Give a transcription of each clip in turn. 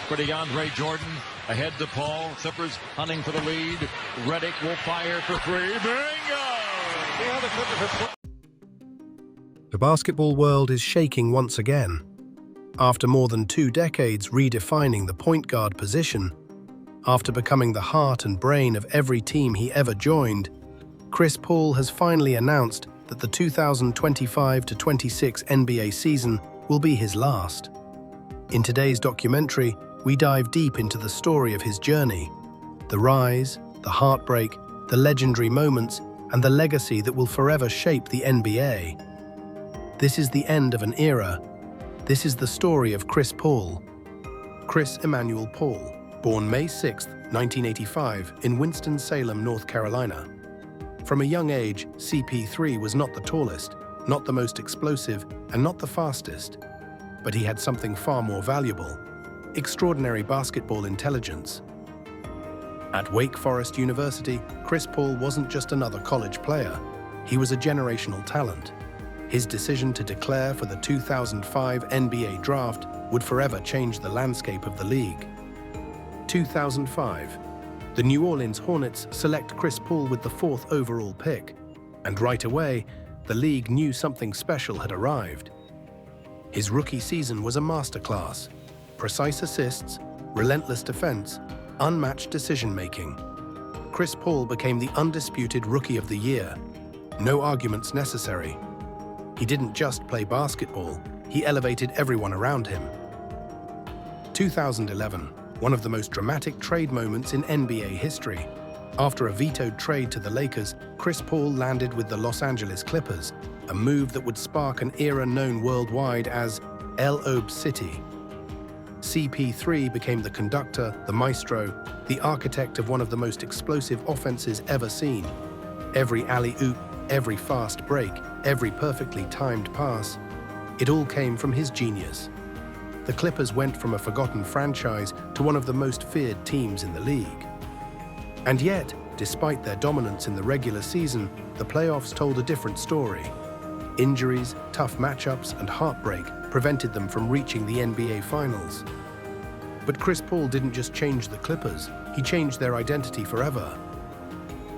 for DeAndre Jordan. Ahead to Paul. Clippers hunting for the lead. Redick will fire for three. Bingo! Yeah, the Clippers have... The basketball world is shaking once again. After more than 2 decades redefining the point guard position, after becoming the heart and brain of every team he ever joined, Chris Paul has finally announced that the 2025-26 NBA season will be his last. In today's documentary, we dive deep into the story of his journey, the rise, the heartbreak, the legendary moments, and the legacy that will forever shape the NBA. This is the end of an era. This is the story of Chris Paul. Chris Emmanuel Paul, born May 6, 1985, in Winston-Salem, North Carolina. From a young age, CP3 was not the tallest, not the most explosive, and not the fastest. But he had something far more valuable: extraordinary basketball intelligence. At Wake Forest University, Chris Paul wasn't just another college player. He was a generational talent. His decision to declare for the 2005 NBA draft would forever change the landscape of the league. 2005. The New Orleans Hornets select Chris Paul with the 4th overall pick, and right away, the league knew something special had arrived. His rookie season was a masterclass: precise assists, relentless defense, unmatched decision-making. Chris Paul became the undisputed Rookie of the Year. No arguments necessary. He didn't just play basketball, he elevated everyone around him. 2011, one of the most dramatic trade moments in NBA history. After a vetoed trade to the Lakers, Chris Paul landed with the Los Angeles Clippers, a move that would spark an era known worldwide as Lob City. CP3 became the conductor, the maestro, the architect of one of the most explosive offenses ever seen. Every alley-oop, every fast break, every perfectly timed pass, it all came from his genius. The Clippers went from a forgotten franchise to one of the most feared teams in the league. And yet, despite their dominance in the regular season, the playoffs told a different story. Injuries, tough matchups, and heartbreak prevented them from reaching the NBA Finals. But Chris Paul didn't just change the Clippers, he changed their identity forever.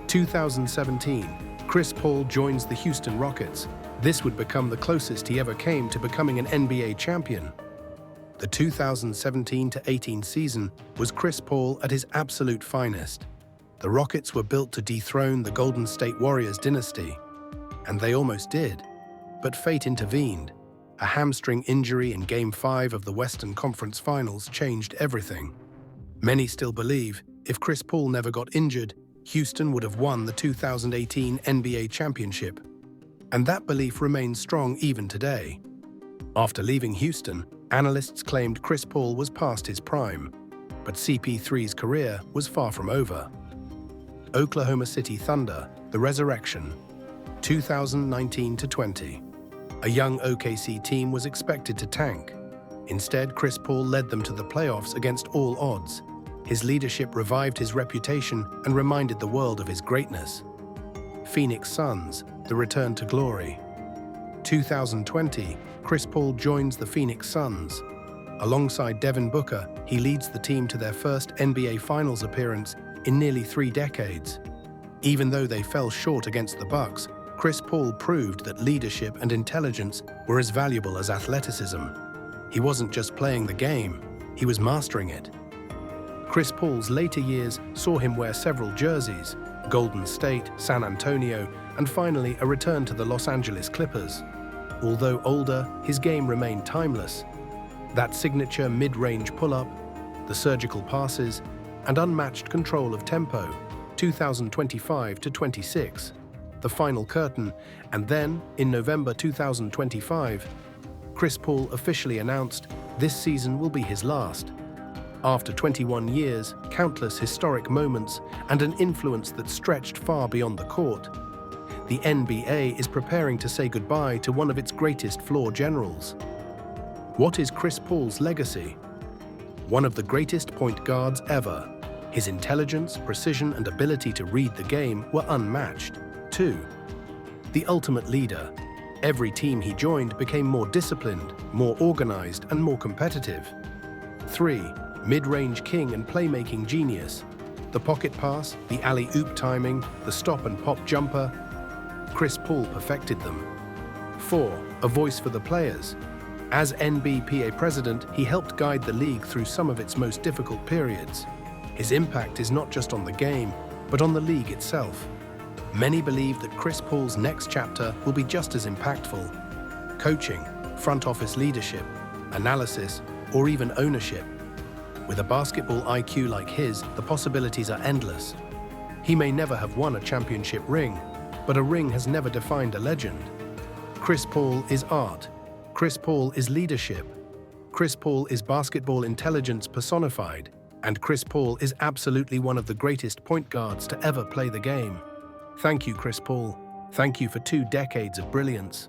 2017, Chris Paul joins the Houston Rockets. This would become the closest he ever came to becoming an NBA champion. The 2017-18 season was Chris Paul at his absolute finest. The Rockets were built to dethrone the Golden State Warriors dynasty. And they almost did. But fate intervened. A hamstring injury in Game 5 of the Western Conference Finals changed everything. Many still believe, if Chris Paul never got injured, Houston would have won the 2018 NBA championship. And that belief remains strong even today. After leaving Houston, analysts claimed Chris Paul was past his prime, but CP3's career was far from over. Oklahoma City Thunder, the resurrection, 2019-20. A young OKC team was expected to tank. Instead, Chris Paul led them to the playoffs against all odds. His leadership revived his reputation and reminded the world of his greatness. Phoenix Suns, the return to glory. 2020, Chris Paul joins the Phoenix Suns. Alongside Devin Booker, he leads the team to their first NBA Finals appearance in nearly 3 decades. Even though they fell short against the Bucks, Chris Paul proved that leadership and intelligence were as valuable as athleticism. He wasn't just playing the game, he was mastering it. Chris Paul's later years saw him wear several jerseys: Golden State, San Antonio, and finally a return to the Los Angeles Clippers. Although older, his game remained timeless. That signature mid-range pull-up, the surgical passes, and unmatched control of tempo, 2025-26, the final curtain, and then, in November 2025, Chris Paul officially announced this season will be his last. After 21 years, countless historic moments, and an influence that stretched far beyond the court, the NBA is preparing to say goodbye to one of its greatest floor generals. What is Chris Paul's legacy? One of the greatest point guards ever. His intelligence, precision, and ability to read the game were unmatched. 2. The ultimate leader. Every team he joined became more disciplined, more organized, and more competitive. 3. mid-range king and playmaking genius. The pocket pass, the alley-oop timing, the stop and pop jumper. Chris Paul perfected them. 4. A voice for the players. As NBPA president, he helped guide the league through some of its most difficult periods. His impact is not just on the game, but on the league itself. Many believe that Chris Paul's next chapter will be just as impactful. Coaching, front office leadership, analysis, or even ownership. With a basketball IQ like his, the possibilities are endless. He may never have won a championship ring, but a ring has never defined a legend. Chris Paul is art. Chris Paul is leadership. Chris Paul is basketball intelligence personified. And Chris Paul is absolutely one of the greatest point guards to ever play the game. Thank you, Chris Paul. Thank you for 2 decades of brilliance.